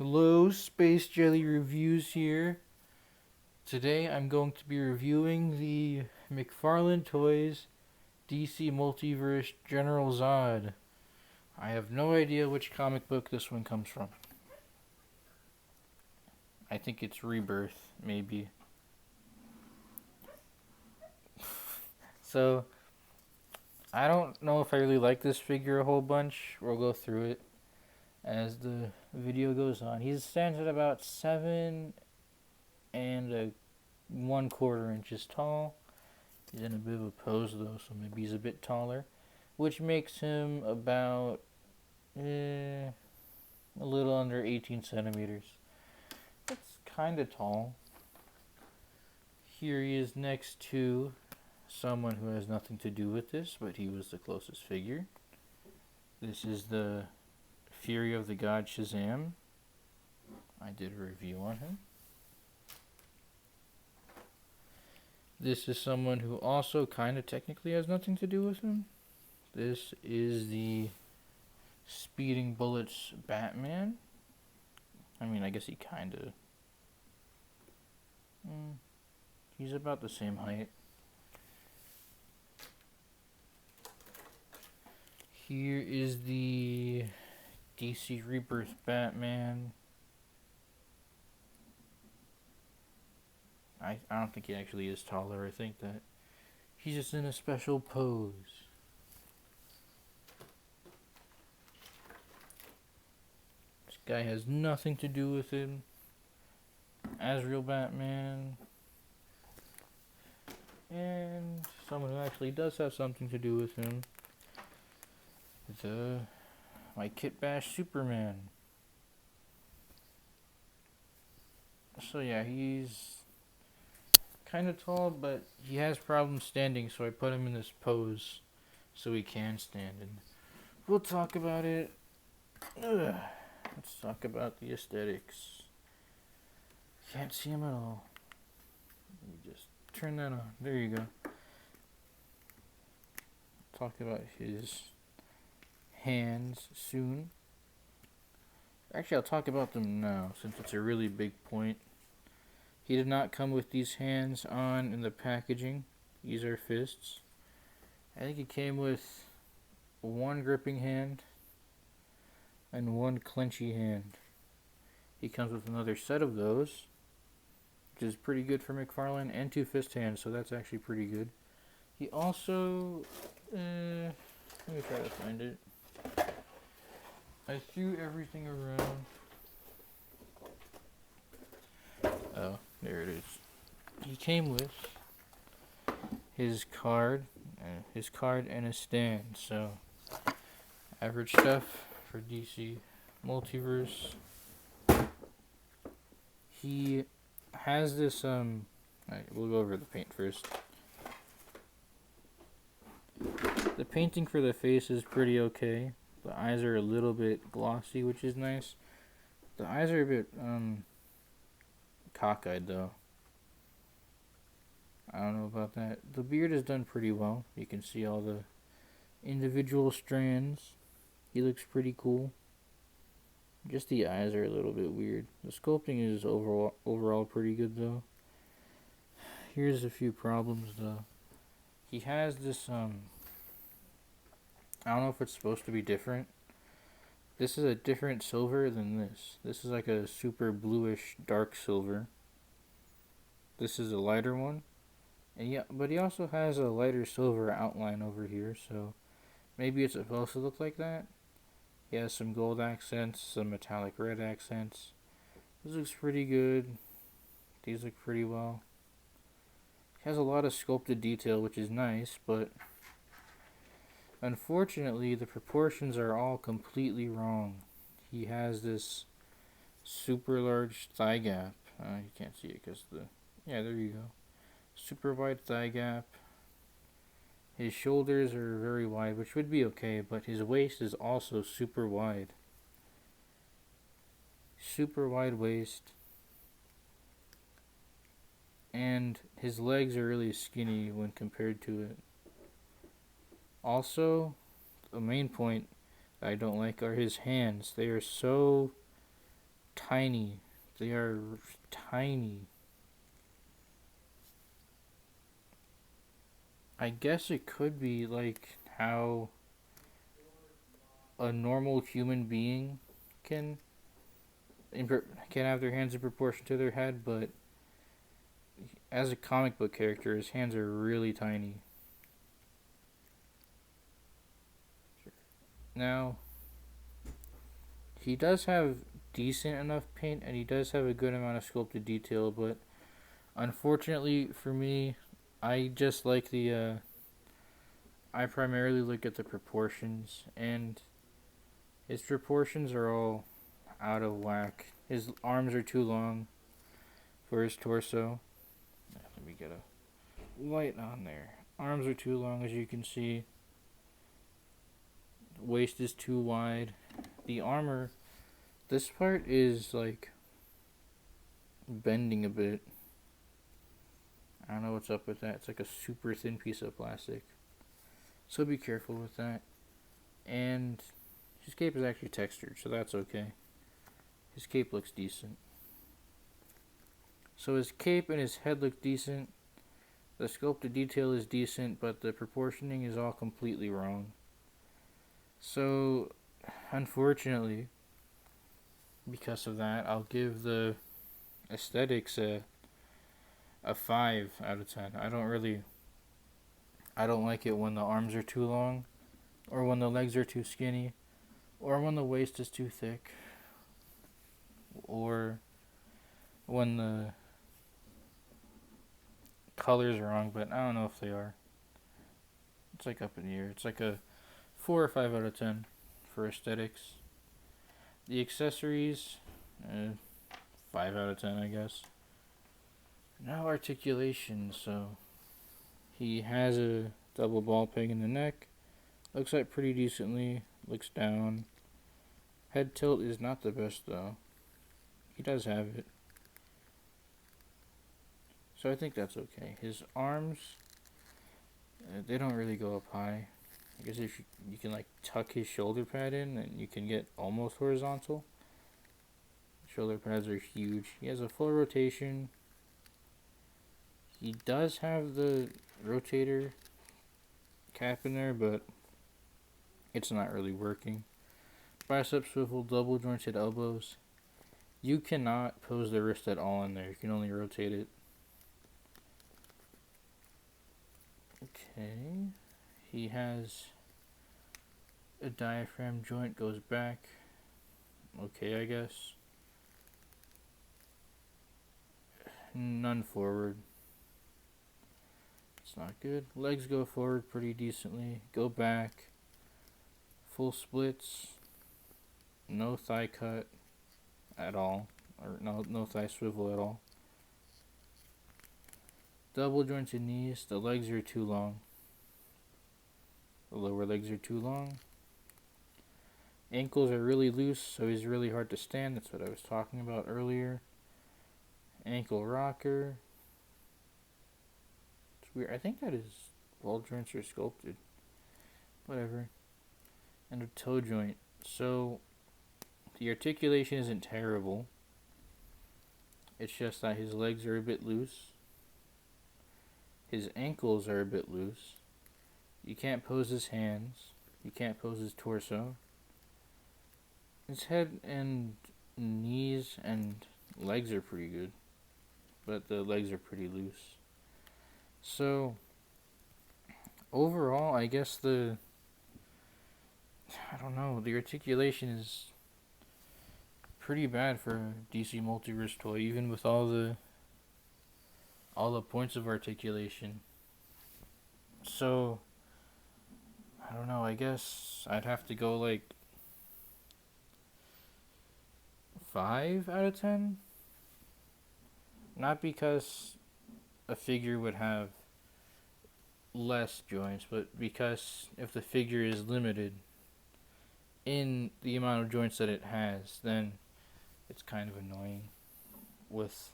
Hello, Space Jelly Reviews here. Today I'm going to be reviewing the McFarlane Toys DC Multiverse General Zod. I have no idea which comic book this one comes from. I think it's Rebirth, maybe. So, I don't know if I really like this figure a whole bunch. We'll go through it as the video goes on. He stands at about 7 1/4 inches tall. He's in a bit of a pose though, so maybe he's a bit taller, which makes him about a little under 18 centimeters. That's kind of tall. Here he is next to someone who has nothing to do with this, but he was the closest figure. This is the Fury of the God Shazam. I did a review on him. This is someone who also kind of technically has nothing to do with him. This is the Speeding Bullets Batman. I mean, I guess he kind of... he's about the same height. Here is the DC Rebirth Batman. I don't think he actually is taller. I think that he's just in a special pose. This guy has nothing to do with him. As real Batman. And someone who actually does have something to do with him. It's my Kit Bash Superman. So yeah, he's kind of tall, but he has problems standing, so I put him in this pose so he can stand, and we'll talk about it. Let's talk about the aesthetics. Can't see him at all. Let me just turn that on. There you go. Talk about his hands soon. Actually, I'll talk about them now, since it's a really big point. He did not come with these hands on in the packaging. These are fists. I think he came with one gripping hand and one clenchy hand. He comes with another set of those, which is pretty good for McFarlane, and two fist hands, so that's actually pretty good. He also... let me try to find it. I threw everything around. Oh, there it is. He came with his card and a stand. So, average stuff for DC Multiverse. He has this, alright, we'll go over the paint first. The painting for the face is pretty okay. The eyes are a little bit glossy, which is nice. The eyes are a bit, cockeyed though. I don't know about that. The beard is done pretty well. You can see all the individual strands. He looks pretty cool. Just the eyes are a little bit weird. The sculpting is overall pretty good though. Here's a few problems though. He has this I don't know if it's supposed to be different. This is a different silver than this. This is like a super bluish dark silver. This is a lighter one. And yeah, but he also has a lighter silver outline over here, so maybe it's supposed to look like that. He has some gold accents, some metallic red accents. This looks pretty good. These look pretty well. He has a lot of sculpted detail, which is nice, but unfortunately, the proportions are all completely wrong. He has this super large thigh gap. You can't see it because yeah, there you go. Super wide thigh gap. His shoulders are very wide, which would be okay, but his waist is also super wide. Super wide waist. And his legs are really skinny when compared to it. Also, the main point I don't like are his hands. They are so tiny. They are tiny. I guess it could be like how a normal human being can can have their hands in proportion to their head, but as a comic book character, his hands are really tiny. Now, he does have decent enough paint, and he does have a good amount of sculpted detail, but unfortunately for me, I just like the, I primarily look at the proportions, and his proportions are all out of whack. His arms are too long for his torso. Let me get a light on there. Arms are too long, as you can see. Waist is too wide. The armor, this part is like bending a bit. I don't know what's up with that. It's like a super thin piece of plastic. So be careful with that. And his cape is actually textured, so that's okay. His cape looks decent. So his cape and his head look decent. The sculpted detail is decent, but the proportioning is all completely wrong. So, unfortunately, because of that, I'll give the aesthetics a 5 out of 10. I don't like it when the arms are too long, or when the legs are too skinny, or when the waist is too thick, or when the colors are wrong, but I don't know if they are. It's like up in the air. It's like a 4 or 5 out of 10 for aesthetics. The accessories, 5 out of 10, I guess. Now articulation. So he has a double ball peg in the neck. Looks like pretty decently. Looks down. Head tilt is not the best though. He does have it. So I think that's okay. His arms, they don't really go up high. I guess if you can like tuck his shoulder pad in, and you can get almost horizontal. Shoulder pads are huge. He has a full rotation. He does have the rotator cap in there, but it's not really working. Bicep swivel, double jointed elbows. You cannot pose the wrist at all in there. You can only rotate it. Okay. He has a diaphragm joint, goes back. Okay, I guess. None forward. It's not good. Legs go forward pretty decently. Go back. Full splits. No thigh cut at all. Or no thigh swivel at all. Double jointed knees. The legs are too long. The lower legs are too long. Ankles are really loose, so he's really hard to stand. That's what I was talking about earlier. Ankle rocker. It's weird. I think that is ball joints are sculpted. Whatever. And a toe joint. So the articulation isn't terrible. It's just that his legs are a bit loose. His ankles are a bit loose. You can't pose his hands. You can't pose his torso. His head and knees and legs are pretty good, but the legs are pretty loose. So, overall, I guess I don't know, the articulation is pretty bad for a DC Multiverse toy, even with all the points of articulation. So, I don't know, I guess I'd have to go like 5 out of 10. Not because a figure would have less joints, but because if the figure is limited in the amount of joints that it has, then it's kind of annoying with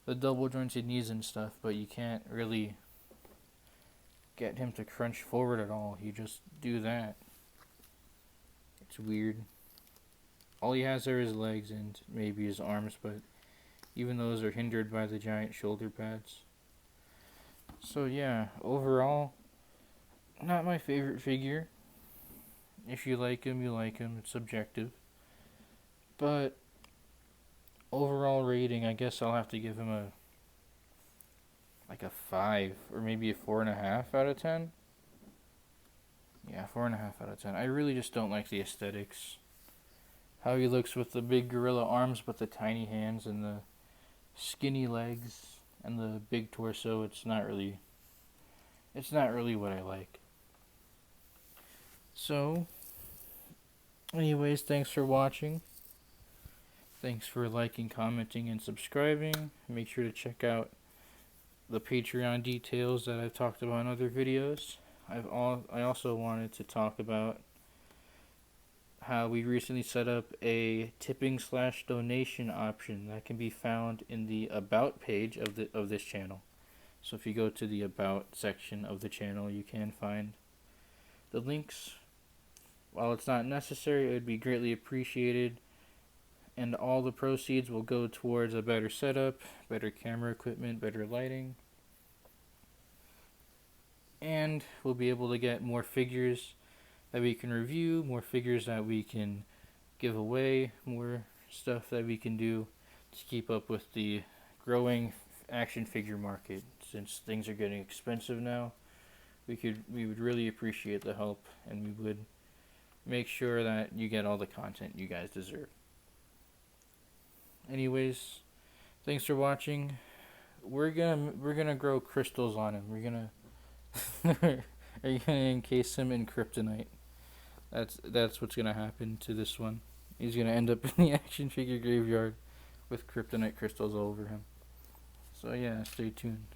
the double jointed knees and stuff, but you can't really get him to crunch forward at all. You just do that. It's weird. all he has are his legs and maybe his arms, but even those are hindered by the giant shoulder pads. So yeah, overall, not my favorite figure. If you like him, you like him. It's subjective. But overall rating, I guess I'll have to give him a 5 or maybe a 4.5 out of 10. Yeah, 4.5 out of 10. I really just don't like the aesthetics. How he looks with the big gorilla arms but the tiny hands and the skinny legs and the big torso. It's not really what I like. So, anyways, thanks for watching. Thanks for liking, commenting, and subscribing. Make sure to check out the Patreon details that I've talked about in other videos. I also wanted to talk about how we recently set up a tipping/donation option that can be found in the About page of this channel. So if you go to the About section of the channel, you can find the links. While it's not necessary, it would be greatly appreciated, and all the proceeds will go towards a better setup, better camera equipment, better lighting, and we'll be able to get more figures that we can review, more figures that we can give away, more stuff that we can do to keep up with the growing action figure market. Since things are getting expensive now, we would really appreciate the help, and we would make sure that you get all the content you guys deserve. Anyways, thanks for watching. We're gonna grow crystals on him. We're gonna encase him in kryptonite. That's what's gonna happen to this one. He's gonna end up in the action figure graveyard with kryptonite crystals all over him. So yeah, stay tuned.